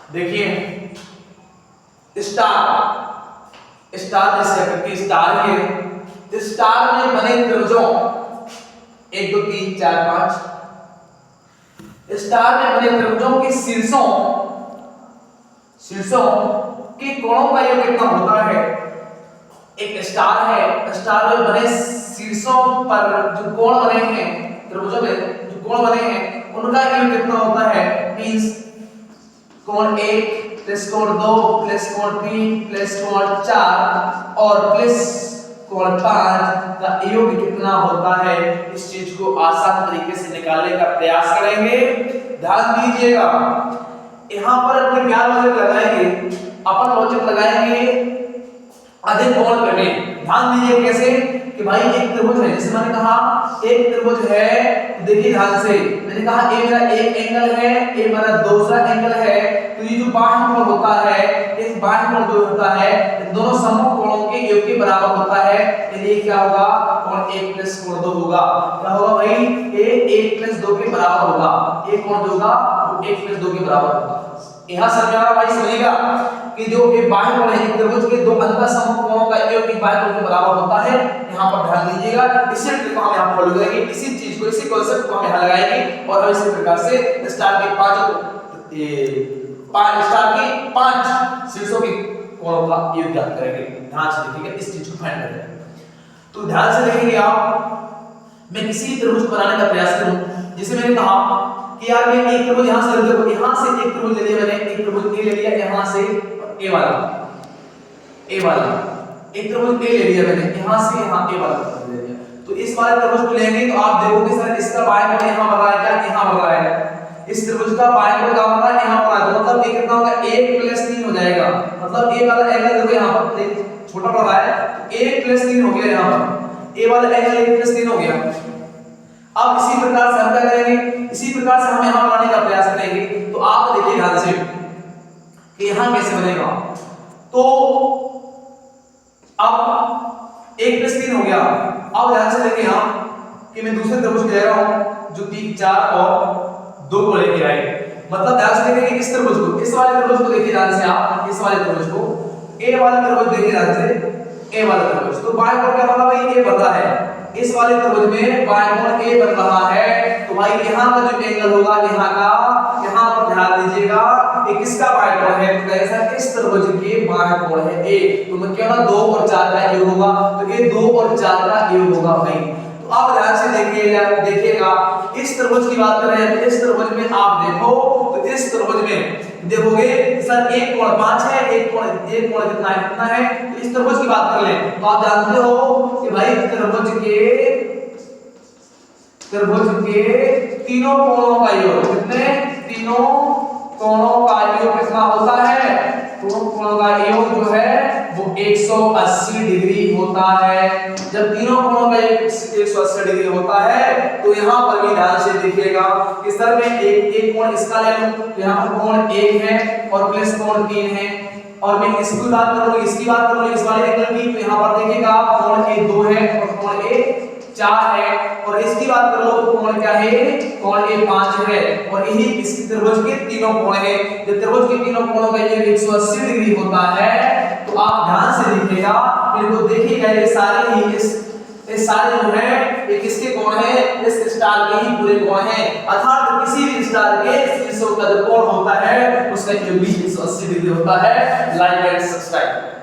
देखिए स्टार जैसे आकृति स्टार है, स्टार में बने त्रिभुजों 1 2 3 4 5, स्टार में बने त्रिभुजों के शीर्षों के कोणों का योग कितना होता है। एक स्टार है, स्टार में बने शीर्षों पर जो कोण बने हैं, त्रिभुजों में जो कोण बने हैं उनका योग कितना होता है। मींस कोण 1 प्लस कोण 2 प्लस कोण 3 प्लस कोण 4 और प्लस कोण 5 का योग कितना होता है। इस चीज को आसान तरीके से निकालने का प्रयास करेंगे। ध्यान दीजिएगा, यहां पर अपने क्या लॉजिक लगाएंगे, अपन लॉजिक लगाएंगे अधिक कोण घटे। ध्यान दीजिए कैसे कि भाई एक त्रिभुज है, जैसे मैंने कहा एक त्रिभुज है, देखिए ध्यान से मैंने कहा ए मेरा एक एंगल है, ए मेरा दूसरा एंगल है, तो ये जो बाह्य कोण होता है, इस बाह्य कोण जो होता है इन दोनों समकोण कोणों के योग के बराबर होता है। ये क्या होगा, कोण 1 प्लस कोण 2 होगा। क्या होगा भाई, ए 1 प्लस 2 के बराबर होगा, ये कोण जो होगा वो 1 प्लस 2 के बराबर होगा। यहां समझ आ रहा भाई, समझिएगा कि जो ये बाह्य कोण है एक त्रिभुज के दो अंतर समकोणों का योग एक बाह्य कोण के बराबर होता है। यहां पर ध्यान दीजिएगा, इसी ट्रिक को हम यहां फॉलो करेंगे, इसी चीज को इसी कांसेप्ट को हम यहां लगाएंगे और हम इसी प्रकार से स्टार के पांच स्टार के 5 शीर्षों के कोणों का योग ज्ञात करेंगे। ध्यान से देखिएगा, इस चीज को फाइंड करेंगे। तो ध्यान से देखेंगे आप, मैं किसी त्रिभुज को बनाने का प्रयास करूं, जैसे मैंने कहा कि यार मैं एक त्रिभुज यहां से देखो, यहां से एक त्रिभुज ले लिया मैंने, एक त्रिभुज ए ले लिया यहां से, ए वाला एक त्रिभुज ए ले लिया मैंने, यहां से यहां ए वाला त्रिभुज ले लिया। तो इस वाले त्रिभुज को लेंगे तो आप देखोगे सर इसका बाएं कोण यहां बन रहा है, क्या यहां बन रहा है, इस त्रिभुज का बाएं कोण कहां बन रहा है, यहां बन रहा है। तो मतलब ये कितना होगा, 1 प्लस 3 हो जाएगा। मतलब ए वाला एंगल देखो यहां पर छोटा पड़ रहा है, तो 1 प्लस 3 हो गया, यहां पर ए वाला एंगल 1 प्लस 3 हो गया। अब इसी प्रकार से हम क्या करेंगे, इसी प्रकार से हम यहां बनाने का प्रयास करेंगे। तो आप देखिए ध्यान से कि यहां कैसे बनेगा। तो अब 1 प्लस 3 हो गया। अब ध्यान से देखिए यहां कि मैं दूसरे त्रिभुज ले रहा हूं जो 3 4 और 2 को लेके आए। मतलब ध्यान से देखिए इस त्रिभुज को, इस वाले त्रिभुज को देखिए ध्यान से आप, इस वाले त्रिभुज को, ए वाला त्रिभुज देखिए ध्यान से, ए वाला त्रिभुज। तो बाएं कोण क्या बना भाई, ए बन रहा है। इस वाले त्रिभुज में बाएं कोण ए बन रहा है, तो भाई यहां का जो एंगल होगा यहां का, यहां पर ध्यान दीजिएगा ये किसका बाएं कोण है, तो कैसा इस त्रिभुज के बाएं कोण है ए। तो मैं क्या ना 2 और 4 का योग होगा, तो ये 2 और 4 का योग होगा भाई। तो आप ध्यान से देखिएगा इस त्रिभुज की बात कर रहे हैं, तो इस त्रिभुज में आप देखो, तो इस त्रिभुज में देखोगे सर एक कोण 5 है, एक कोण कितना है, तो इस त्रिभुज की बात कर लें तो आप जानते हो कि भाई त्रिभुज के तीनों कोणों का योग, कितने, तीनों कोणों का योग कितना होता है, तीनों कोणों का योग जो है वो 180 डिग्री होता है। जब तीनों कोणों का योग 180 डिग्री होता है तो यहां पर भी ध्यान से देखिएगा कि सर मैं एक कोण इसका ले लूं, तो यहां पर कोण 1 है और प्लस कोण 3 है, और मैं इसकी बात करूं, इसकी बात करूं इस वाले एंगल की, तो यहां पर देखिएगा कोण ए 2 है और कोण ए 4 है, और इसकी बात कर लो तो कोण क्या है, कोण ए 5 है, और यही इस त्रिभुज के तीनों कोण है। जब त्रिभुज के तीनों कोणों का योग 180 डिग्री होता है तो आप ध्यान से देखिएगा, मेरे को देखिएगा ये सारे ही इस सारे जो है ये किसके कोण है, इस स्टार के ही पूरे कोण है। अर्थात किसी भी स्टार के शीर्षों का जो कोण होता है उसका योग भी 180 डिग्री होता है। Like and subscribe.